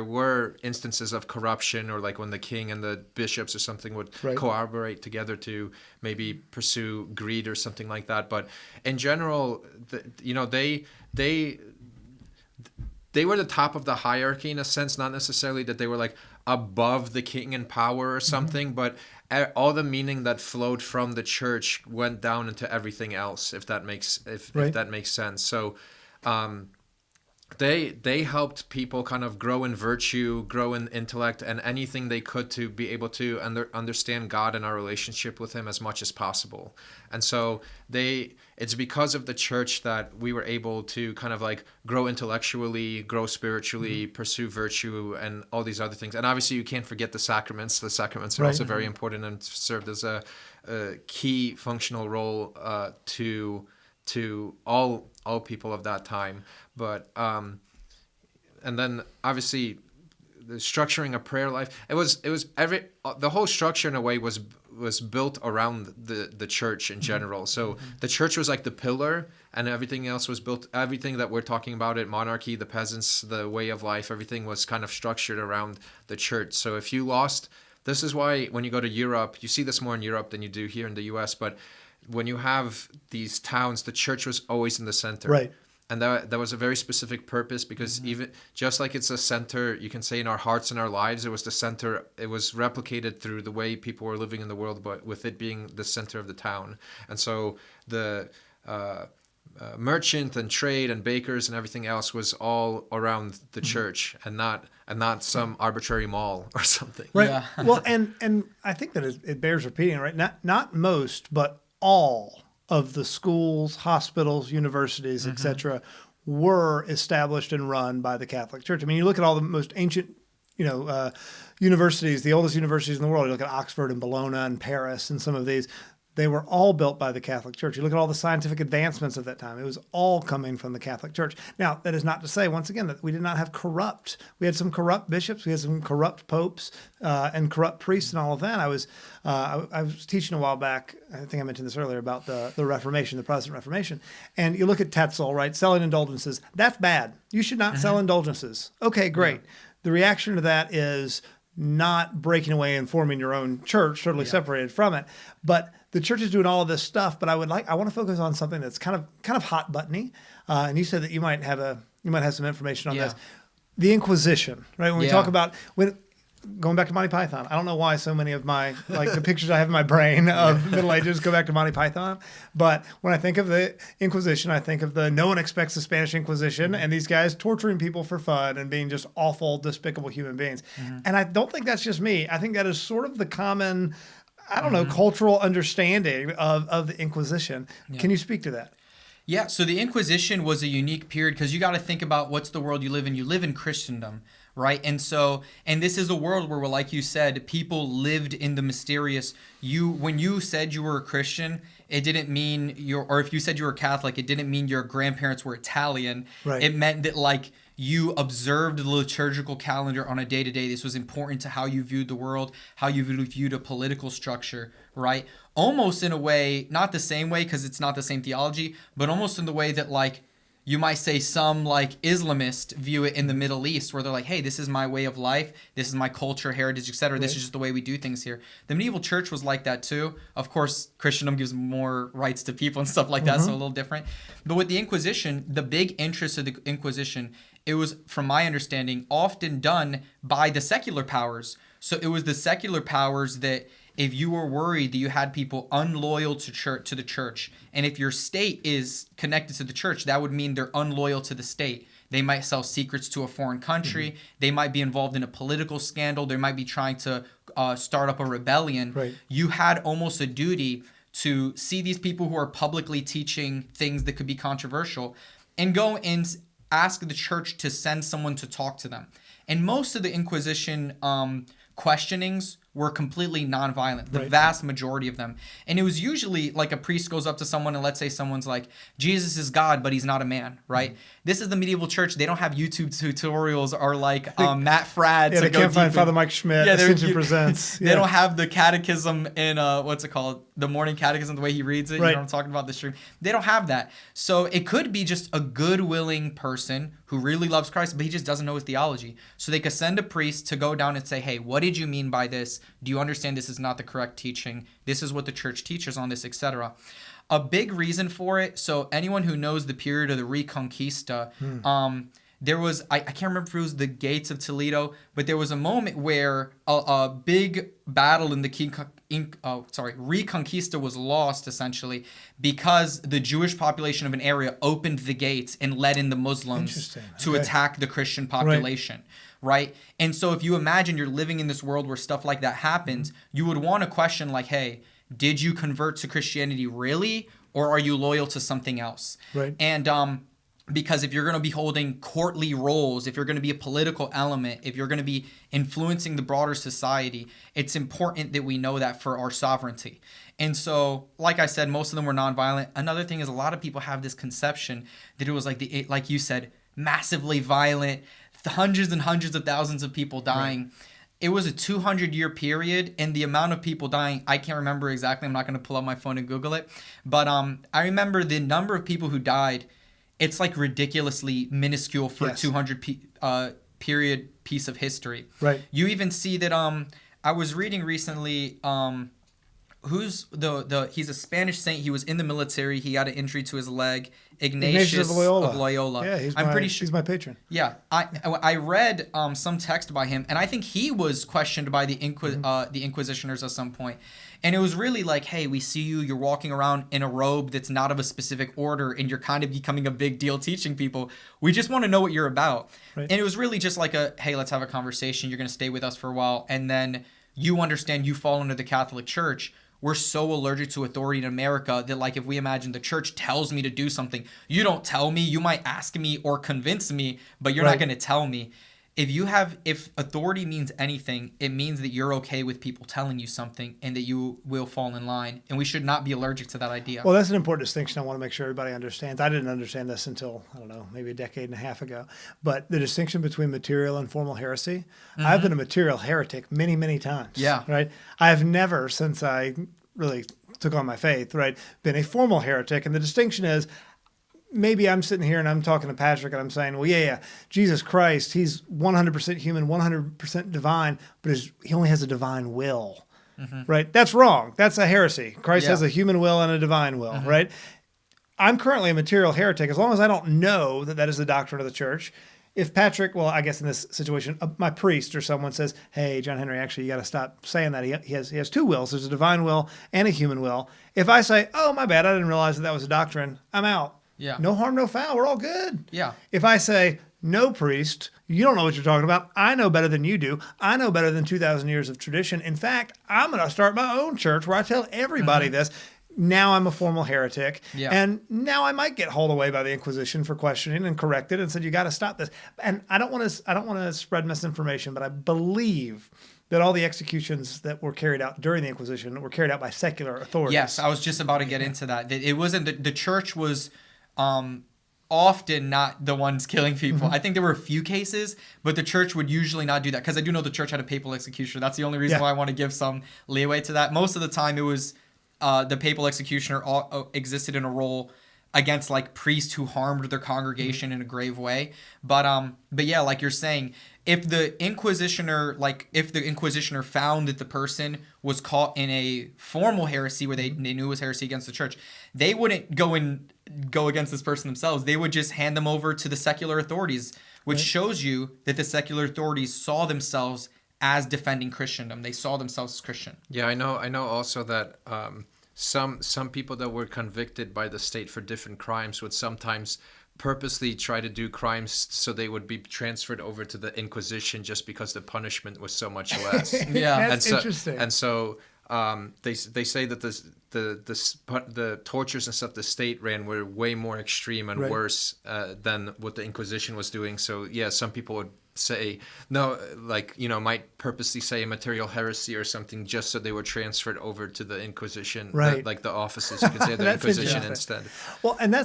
were instances of corruption, or like when the king and the bishops or something would collaborate together to maybe pursue greed or something like that. But in general, they were the top of the hierarchy in a sense, not necessarily that they were like above the king in power or something, but all the meaning that flowed from the church went down into everything else, if that makes sense. So they helped people kind of grow in virtue, grow in intellect, and anything they could to be able to understand God and our relationship with him as much as possible. And so it's because of the church that we were able to kind of like grow intellectually, grow spiritually, pursue virtue, and all these other things. And obviously you can't forget the sacraments. The sacraments are also very important and served as a key functional role to all people of that time. But and then obviously the structuring a prayer life, the whole structure in a way was built around the church in general. So the church was like the pillar, and everything else was built, everything that we're talking about it, monarchy, the peasants, the way of life, everything was kind of structured around the church. So if you lost, this is why when you go to Europe, you see this more in Europe than you do here in the US, but when you have these towns, the church was always in the center. Right. And that was a very specific purpose, because even just like it's a center, you can say, in our hearts and our lives, it was the center. It was replicated through the way people were living in the world, but with it being the center of the town. And so the merchant and trade and bakers and everything else was all around the church, and not some arbitrary mall or something. Right. Yeah. Well, and I think that it bears repeating, right? Not most, but all of the schools, hospitals, universities, etc., were established and run by the Catholic Church. I mean, you look at all the most ancient, universities, the oldest universities in the world. You look at Oxford and Bologna and Paris and some of these. They were all built by the Catholic Church. You look at all the scientific advancements of that time. It was all coming from the Catholic Church. Now, that is not to say, once again, that we did not have corrupt. We had some corrupt bishops. We had some corrupt popes and corrupt priests and all of that. I was teaching a while back, I think I mentioned this earlier, about the Reformation, the Protestant Reformation. And you look at Tetzel, right, selling indulgences. That's bad. You should not sell indulgences. Okay, great. Yeah. The reaction to that is not breaking away and forming your own church, totally separated from it. But the church is doing all of this stuff. But I want to focus on something that's kind of hot buttony. And you said that you might have some information on this. The Inquisition, right? When we talk about going back to Monty Python. I don't know why so many of my, the pictures I have in my brain of Middle Ages go back to Monty Python. But when I think of the Inquisition, I think of no one expects the Spanish Inquisition and these guys torturing people for fun and being just awful, despicable human beings. And I don't think that's just me. I think that is sort of the common, cultural understanding of the Inquisition. Yeah. Can you speak to that? Yeah, so the Inquisition was a unique period because you got to think about what's the world you live in. You live in Christendom, right? And this is a world where, like you said, people lived in the mysterious. When you said you were a Christian, it didn't mean or if you said you were Catholic, it didn't mean your grandparents were Italian. Right. It meant that you observed the liturgical calendar on a day-to-day. This was important to how you viewed the world, how you viewed a political structure, right? Almost in a way, not the same way because it's not the same theology, but almost in the way that You might say some like Islamists view it in the Middle East where they're like, hey, this is my way of life. This is my culture, heritage, etc. This is just the way we do things here. The medieval church was like that too. Of course, Christendom gives more rights to people and stuff like that, so a little different. But with the Inquisition, the big interest of the Inquisition, it was, from my understanding, often done by the secular powers. So it was the secular powers that if you were worried that you had people unloyal to the church, and if your state is connected to the church, that would mean they're unloyal to the state. They might sell secrets to a foreign country. They might be involved in a political scandal. They might be trying to start up a rebellion. Right. You had almost a duty to see these people who are publicly teaching things that could be controversial and go and ask the church to send someone to talk to them. And most of the Inquisition questionings were completely nonviolent, the vast majority of them. And it was usually like a priest goes up to someone and let's say someone's like, Jesus is God, but he's not a man, right? This is the medieval church. They don't have YouTube tutorials or like Matt Fradd. Yeah, they can't find Father Mike Schmidt, Ascension Presents. They don't have the catechism in, what's it called? The morning catechism, the way he reads it. You know what I'm talking about, the stream. They don't have that. So it could be just a good, willing person who really loves Christ, but he just doesn't know his theology. So they could send a priest to go down and say, hey, what did you mean by this? Do you understand this is not the correct teaching? This is what the church teaches on this, etc. A big reason for it, so anyone who knows the period of the Reconquista, there was, I can't remember if it was the gates of Toledo, but there was a moment where a big battle in the Reconquista was lost, essentially, because the Jewish population of an area opened the gates and let in the Muslims to attack the Christian population. Right? And so if you imagine you're living in this world where stuff like that happens, you would want to question like, hey, did you convert to Christianity really? Or are you loyal to something else? Right. And because if you're going to be holding courtly roles, if you're going to be a political element, if you're going to be influencing the broader society, it's important that we know that for our sovereignty. And so, like I said, most of them were nonviolent. Another thing is a lot of people have this conception that it was like you said, massively violent, hundreds and hundreds of thousands of people dying. Right. It was a 200-year period, and the amount of people dying, I can't remember exactly. I'm not going to pull up my phone and Google it. But I remember the number of people who died. It's like ridiculously minuscule for a 200 period piece of history. Right. You even see that I was reading recently who's he's a Spanish saint. He was in the military. He got an injury to his leg. Ignatius of Loyola. Yeah, he's my patron. Yeah, I read some text by him, and I think he was questioned by the Inquisitioners at some point. And it was really like, hey, we see you're walking around in a robe that's not of a specific order, and you're kind of becoming a big deal teaching people. We just want to know what you're about. Right. And it was really just like hey, let's have a conversation. You're going to stay with us for a while, and then you understand you fall under the Catholic Church. We're so allergic to authority in America that, like, if we imagine the church tells me to do something, you don't tell me. You might ask me or convince me, but you're not going to tell me. If authority means anything, it means that you're okay with people telling you something and that you will fall in line. And we should not be allergic to that idea. Well, that's an important distinction I want to make sure everybody understands. I didn't understand this until, I don't know, maybe a decade and a half ago. But the distinction between material and formal heresy, I've been a material heretic many, many times. Yeah. Right? I've never, since I really took on my faith, right, been a formal heretic. And the distinction is, maybe I'm sitting here and I'm talking to Patrick and I'm saying, well, yeah, Jesus Christ, he's 100% human, 100% divine, but he only has a divine will, right? That's wrong. That's a heresy. Christ has a human will and a divine will, right? I'm currently a material heretic as long as I don't know that is the doctrine of the church. If Patrick, well, I guess in this situation, my priest or someone says, hey, John Henry, actually, you got to stop saying that. He has two wills. There's a divine will and a human will. If I say, oh, my bad, I didn't realize that was a doctrine, I'm out. Yeah. No harm, no foul. We're all good. Yeah. If I say, no, priest, you don't know what you're talking about. I know better than you do. I know better than 2,000 years of tradition. In fact, I'm going to start my own church where I tell everybody this. Now I'm a formal heretic. Yeah. And now I might get hauled away by the Inquisition for questioning and corrected and said, you got to stop this. And I don't want to spread misinformation, but I believe that all the executions that were carried out during the Inquisition were carried out by secular authorities. Yes, I was just about to get into that. It wasn't the church was often not the ones killing people. I think there were a few cases, but the church would usually not do that, because I do know the church had a papal executioner. That's the only reason why I want to give some leeway to that. Most of the time it was the papal executioner existed in a role against like priests who harmed their congregation in a grave way. But yeah, like you're saying, if the inquisitioner found that the person was caught in a formal heresy where they knew it was heresy against the church, they wouldn't go against this person themselves. They would just hand them over to the secular authorities, which shows you that the secular authorities saw themselves as defending Christendom. They saw themselves as Christian. Yeah, I know also that some people that were convicted by the state for different crimes would sometimes purposely try to do crimes so they would be transferred over to the Inquisition just because the punishment was so much less. Yeah, That's interesting. And so they say that the tortures and stuff the state ran were way more extreme and worse than what the Inquisition was doing. So yeah, some people would say no, like, you know, might purposely say a material heresy or something just so they were transferred over to the Inquisition, like the offices, you could say, the Inquisition instead. Well, and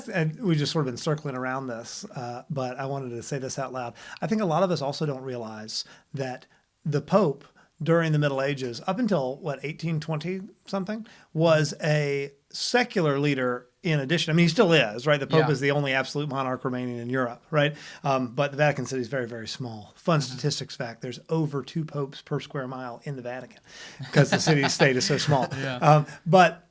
we've just sort of been circling around this, but I wanted to say this out loud. I think a lot of us also don't realize that the Pope during the Middle Ages, up until 1820 something, was a secular leader. In addition, I mean, he still is, right? The Pope is the only absolute monarch remaining in Europe, right? But the Vatican City is very, very small. Fun statistics fact: there's over 2 popes per square mile in the Vatican because the city-state is so small. But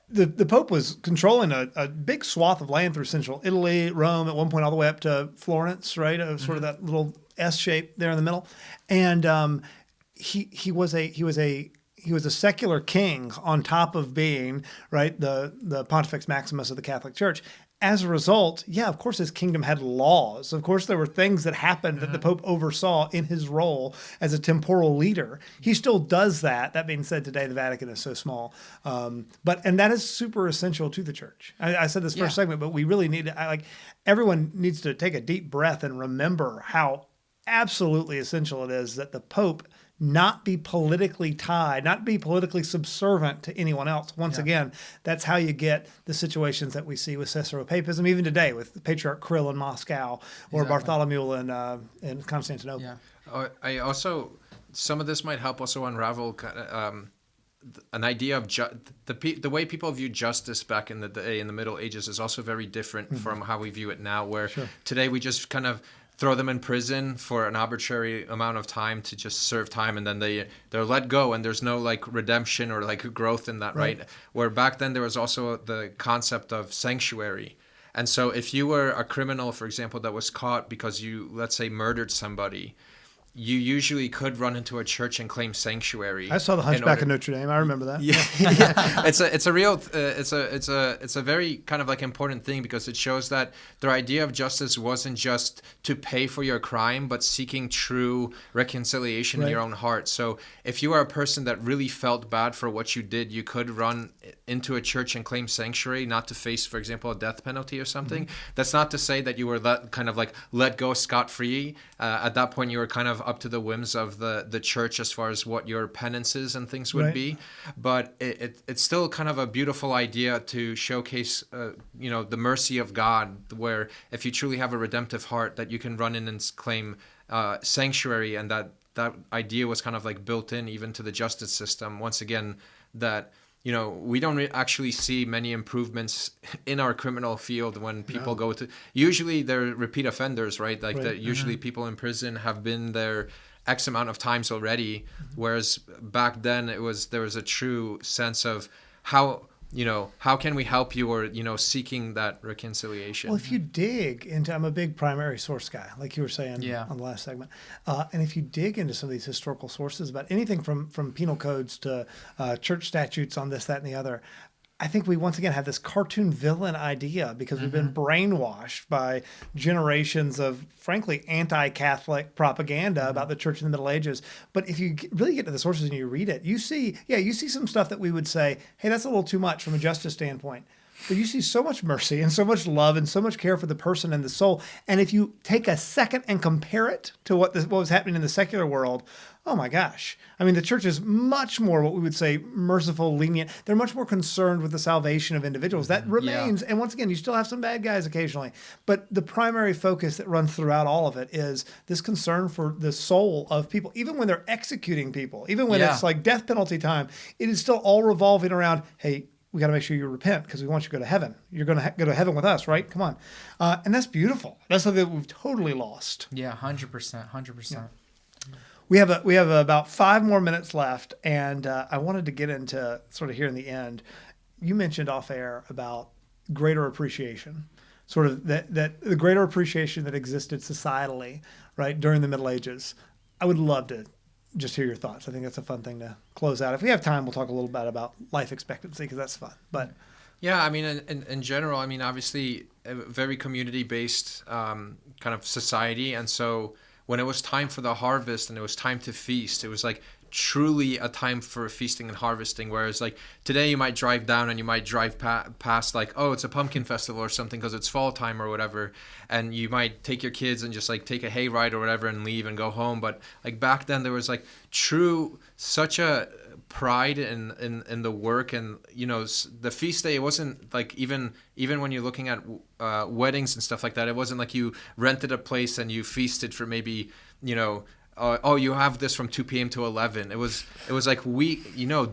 the Pope was controlling a big swath of land through central Italy, Rome, at one point all the way up to Florence, right? Sort of that little S shape there in the middle, and he was a secular king on top of being, right, the Pontifex Maximus of the Catholic Church. As a result, yeah, of course his kingdom had laws. Of course there were things that happened that the Pope oversaw in his role as a temporal leader. He still does that. That being said, today the Vatican is so small. And that is super essential to the church. I said this first segment, but we really need to, everyone needs to take a deep breath and remember how absolutely essential it is that the Pope not be politically tied, not be politically subservient to anyone else. Once again, that's how you get the situations that we see with Caesaropapism, even today with Patriarch Kirill in Moscow or Bartholomew in Constantinople. Yeah. I also, some of this might help also unravel an idea of the way people view justice back in the day in the Middle Ages is also very different from how we view it now, where today we just kind of throw them in prison for an arbitrary amount of time to just serve time, and then they're let go, and there's no like redemption or like growth in that, right? Where back then there was also the concept of sanctuary. And so if you were a criminal, for example, that was caught because you, let's say, murdered somebody, you usually could run into a church and claim sanctuary. I saw the Hunchback of Notre Dame. I remember that. Yeah. It's a very kind of like important thing, because it shows that their idea of justice wasn't just to pay for your crime, but seeking true reconciliation in your own heart. So if you are a person that really felt bad for what you did, you could run into a church and claim sanctuary, not to face, for example, a death penalty or something. That's not to say that you were let go scot-free. At that point, you were kind of up to the whims of the church as far as what your penances and things would be. But it's still kind of a beautiful idea to showcase, the mercy of God, where if you truly have a redemptive heart, that you can run in and claim sanctuary, and that idea was kind of like built in even to the justice system. Once again, that we don't actually see many improvements in our criminal field when people go to. Usually they're repeat offenders, right? Usually people in prison have been there X amount of times already, whereas back then there was a true sense of how can we help you, or seeking that reconciliation. Well, if you dig into, I'm a big primary source guy, like you were saying on the last segment, and if you dig into some of these historical sources about anything from penal codes to church statutes on this, that, and the other, I think we once again have this cartoon villain idea because we've been brainwashed by generations of, frankly, anti-Catholic propaganda about the church in the Middle Ages. But if you really get to the sources and you read it, you see some stuff that we would say, hey, that's a little too much from a justice standpoint. But you see so much mercy and so much love and so much care for the person and the soul. And if you take a second and compare it to what was happening in the secular world, oh my gosh. I mean, the church is much more what we would say merciful, lenient. They're much more concerned with the salvation of individuals. That remains. And once again, you still have some bad guys occasionally. But the primary focus that runs throughout all of it is this concern for the soul of people. Even when they're executing people, even when it's like death penalty time, it is still all revolving around, hey, we got to make sure you repent because we want you to go to heaven. You're going to go to heaven with us, right? Come on. And that's beautiful. That's something that we've totally lost. Yeah, 100%, 100%. We have about 5 more minutes left, and I wanted to get into sort of here in the end. You mentioned off air about greater appreciation, sort of that the greater appreciation that existed societally, right, during the Middle Ages. I would love to just hear your thoughts. I think that's a fun thing to close out. If we have time, we'll talk a little bit about life expectancy because that's fun. But yeah, I mean, in general, I mean, obviously, a very community-based kind of society, and so when it was time for the harvest and it was time to feast, it was like truly a time for feasting and harvesting. Whereas like today you might drive down and you might drive past like, oh, it's a pumpkin festival or something because it's fall time or whatever, and you might take your kids and just like take a hayride or whatever and leave and go home. But like back then there was like such a pride in the work, and the feast day, it wasn't like even when you're looking at weddings and stuff like that, it wasn't like you rented a place and you feasted for maybe you have this from 2 p.m. to 11. It was like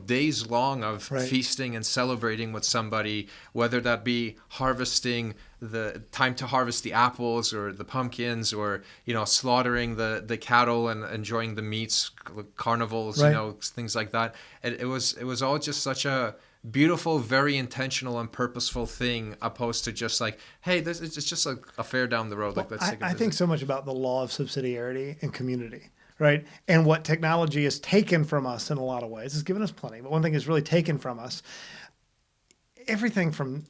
days long of feasting and celebrating with somebody, whether that be harvesting, the time to harvest the apples or the pumpkins, or slaughtering the cattle and enjoying the meats, carnivals, things like that. It was all just such a beautiful, very intentional and purposeful thing, opposed to just like, hey, this is just like a fair down the road. Like, let's take a visit. I think so much about the law of subsidiarity and community, right? And what technology has taken from us in a lot of ways. It's given us plenty, but one thing is really taken from us. Everything from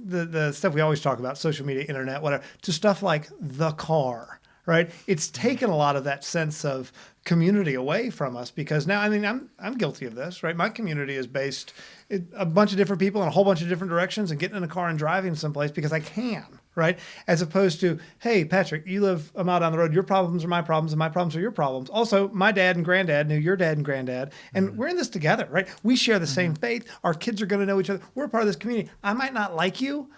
the stuff we always talk about, social media, internet, whatever, to stuff like the car, right? It's taken a lot of that sense of community away from us, because now, I mean, I'm guilty of this, right? My community is based a bunch of different people in a whole bunch of different directions and getting in a car and driving someplace because I can, right? As opposed to, hey, Patrick, you live a mile down the road. Your problems are my problems and my problems are your problems. Also, my dad and granddad knew your dad and granddad, and we're in this together, right? We share the same faith. Our kids are going to know each other. We're a part of this community. I might not like you,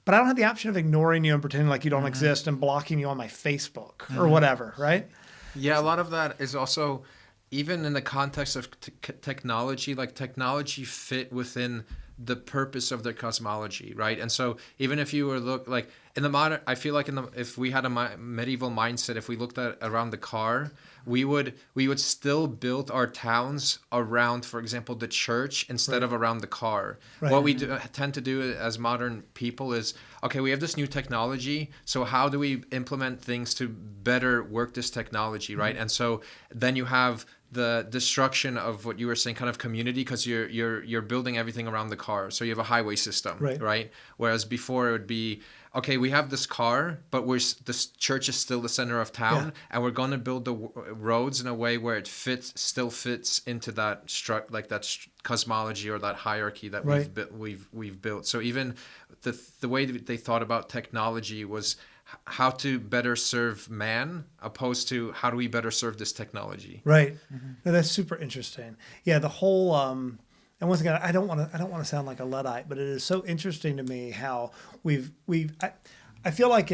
but I don't have the option of ignoring you and pretending like you don't exist and blocking you on my Facebook or whatever, right? Yeah, a lot of that is also, even in the context of technology, like technology fit within the purpose of their cosmology, right? And so even if you were like in the modern, I feel like if we had a medieval mindset, if we looked at around the car, we would still build our towns around, for example, the church instead of around the car. Right. What we tend to do as modern people is, okay, we have this new technology, so how do we implement things to better work this technology, right? And so then you have the destruction of what you were saying, kind of community, because you're building everything around the car. So you have a highway system, right? Whereas before it would be, okay, we have this car, but this church is still the center of town, and we're going to build the roads in a way where it still fits into that cosmology or that hierarchy that we've built. So even the way that they thought about technology was how to better serve man, opposed to how do we better serve this technology. Right. No, that's super interesting. Yeah, the whole and once again, I don't want to sound like a Luddite, but it is so interesting to me how I feel like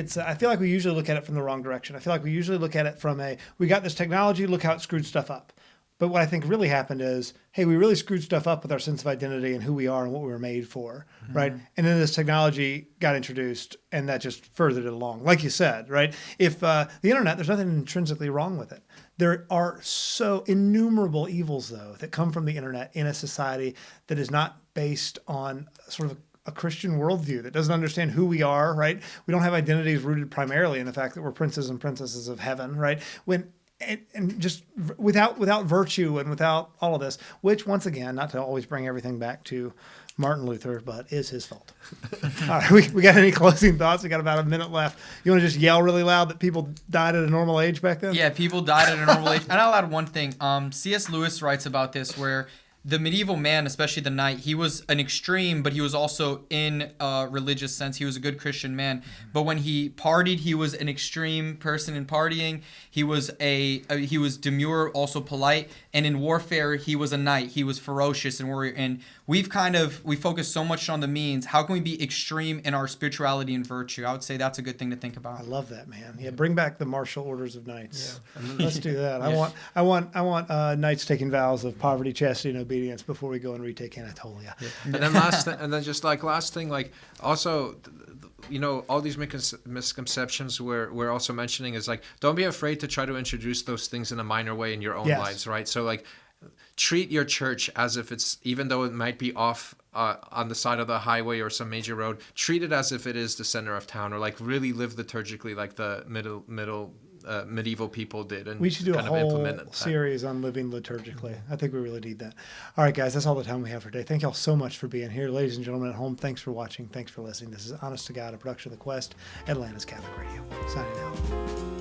we usually look at it from the wrong direction. I feel like we usually look at it from we got this technology, look how it screwed stuff up. But what I think really happened is, hey, we really screwed stuff up with our sense of identity and who we are and what we were made for, right? And then this technology got introduced, and that just furthered it along. Like you said, right? If the internet, there's nothing intrinsically wrong with it. There are so innumerable evils, though, that come from the internet in a society that is not based on sort of a Christian worldview, that doesn't understand who we are, right? We don't have identities rooted primarily in the fact that we're princes and princesses of heaven, right? And just without virtue and without all of this, which, once again, not to always bring everything back to Martin Luther, but is his fault. All right, we got any closing thoughts? We got about a minute left. You want to just yell really loud that people died at a normal age back then? Yeah, people died at a normal age. And I'll add one thing. C.S. Lewis writes about this, where the medieval man, especially the knight, he was an extreme, but he was also, in a religious sense, he was a good Christian man. But when he partied, he was an extreme person in partying. He was he was demure, also polite, and in warfare, he was a knight. He was ferocious and warrior. And we focus so much on the means. How can we be extreme in our spirituality and virtue? I would say that's a good thing to think about. I love that, man. Yeah, bring back the martial orders of knights. Yeah. Let's do that. I want knights taking vows of poverty, chastity, and obedience before we go and retake Anatolia. And then last thing, like also, all these misconceptions we're also mentioning is like, don't be afraid to try to introduce those things in a minor way in your own lives, right? So like, treat your church as if it's, even though it might be off on the side of the highway or some major road, treat it as if it is the center of town, or like really live liturgically like the medieval people did, and we should do a kind of whole implement that. series on living liturgically. I think we really need that. All right, guys, that's all the time we have for today. Thank y'all so much for being here. Ladies and gentlemen at home, thanks for watching. Thanks for listening. This is Honest to God, a production of The Quest, Atlanta's Catholic Radio. Signing out.